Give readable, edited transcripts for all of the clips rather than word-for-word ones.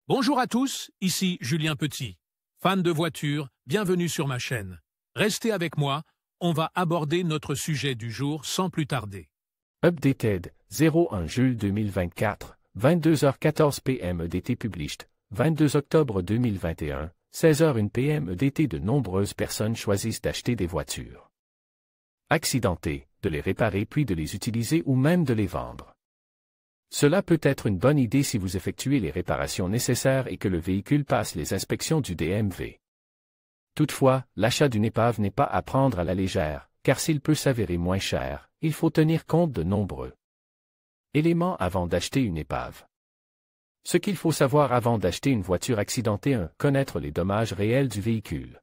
Bonjour à tous, ici Julien Petit. Fan de voitures, bienvenue sur ma chaîne. Restez avec moi, on va aborder notre sujet du jour sans plus tarder. Updated, 01 Jules 2024, 22h14 PM EDT Published, 22 octobre 2021, 16h01 PM EDT. De nombreuses personnes choisissent d'acheter des voitures accidentées, de les réparer puis de les utiliser ou même de les vendre. Cela peut être une bonne idée si vous effectuez les réparations nécessaires et que le véhicule passe les inspections du DMV. Toutefois, l'achat d'une épave n'est pas à prendre à la légère, car s'il peut s'avérer moins cher, il faut tenir compte de nombreux éléments avant d'acheter une épave. Ce qu'il faut savoir avant d'acheter une voiture accidentée: 1. Connaître les dommages réels du véhicule.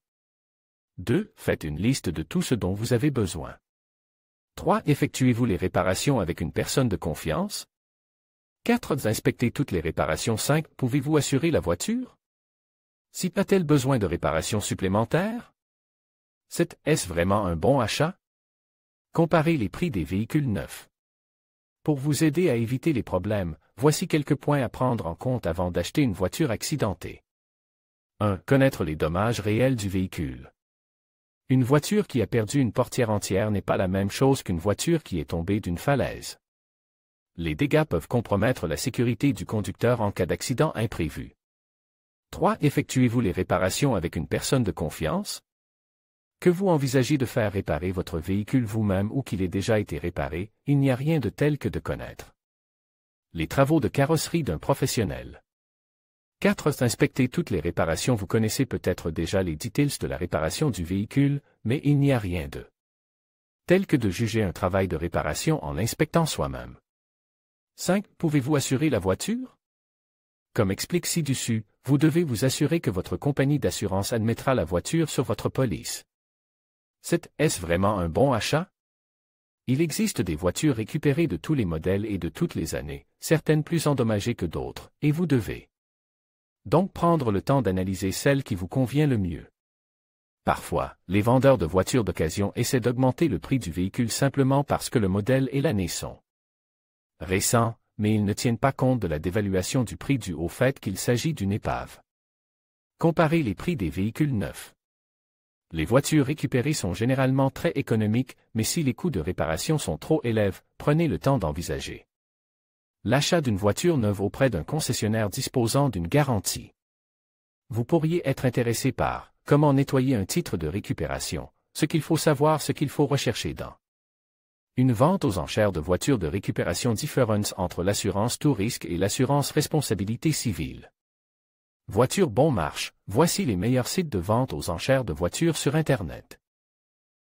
2. Faites une liste de tout ce dont vous avez besoin. 3. Effectuez-vous les réparations avec une personne de confiance? 4. Inspectez toutes les réparations. 5. Pouvez-vous assurer la voiture? 6. A-t-elle besoin de réparations supplémentaires? 7. Est-ce vraiment un bon achat? Comparez les prix des véhicules neufs. Pour vous aider à éviter les problèmes, voici quelques points à prendre en compte avant d'acheter une voiture accidentée. 1. Connaître les dommages réels du véhicule. Une voiture qui a perdu une portière entière n'est pas la même chose qu'une voiture qui est tombée d'une falaise. Les dégâts peuvent compromettre la sécurité du conducteur en cas d'accident imprévu. 3. Effectuez-vous les réparations avec une personne de confiance? Que vous envisagez de faire réparer votre véhicule vous-même ou qu'il ait déjà été réparé, il n'y a rien de tel que de connaître les travaux de carrosserie d'un professionnel. 4. Inspectez toutes les réparations. Vous connaissez peut-être déjà les details de la réparation du véhicule, mais il n'y a rien de tel que de juger un travail de réparation en l'inspectant soi-même. 5. Pouvez-vous assurer la voiture? Comme expliqué ci-dessus, vous devez vous assurer que votre compagnie d'assurance admettra la voiture sur votre police. 7. Est-ce vraiment un bon achat? Il existe des voitures récupérées de tous les modèles et de toutes les années, certaines plus endommagées que d'autres, et vous devez donc prendre le temps d'analyser celle qui vous convient le mieux. Parfois, les vendeurs de voitures d'occasion essaient d'augmenter le prix du véhicule simplement parce que le modèle et l'année sont récents, mais ils ne tiennent pas compte de la dévaluation du prix due au fait qu'il s'agit d'une épave. Comparez les prix des véhicules neufs. Les voitures récupérées sont généralement très économiques, mais si les coûts de réparation sont trop élevés, prenez le temps d'envisager l'achat d'une voiture neuve auprès d'un concessionnaire disposant d'une garantie. Vous pourriez être intéressé par comment nettoyer un titre de récupération, ce qu'il faut savoir, ce qu'il faut rechercher dans une vente aux enchères de voitures de récupération. Différence entre l'assurance tout risque et l'assurance responsabilité civile. Voiture bon marche, voici les meilleurs sites de vente aux enchères de voitures sur Internet.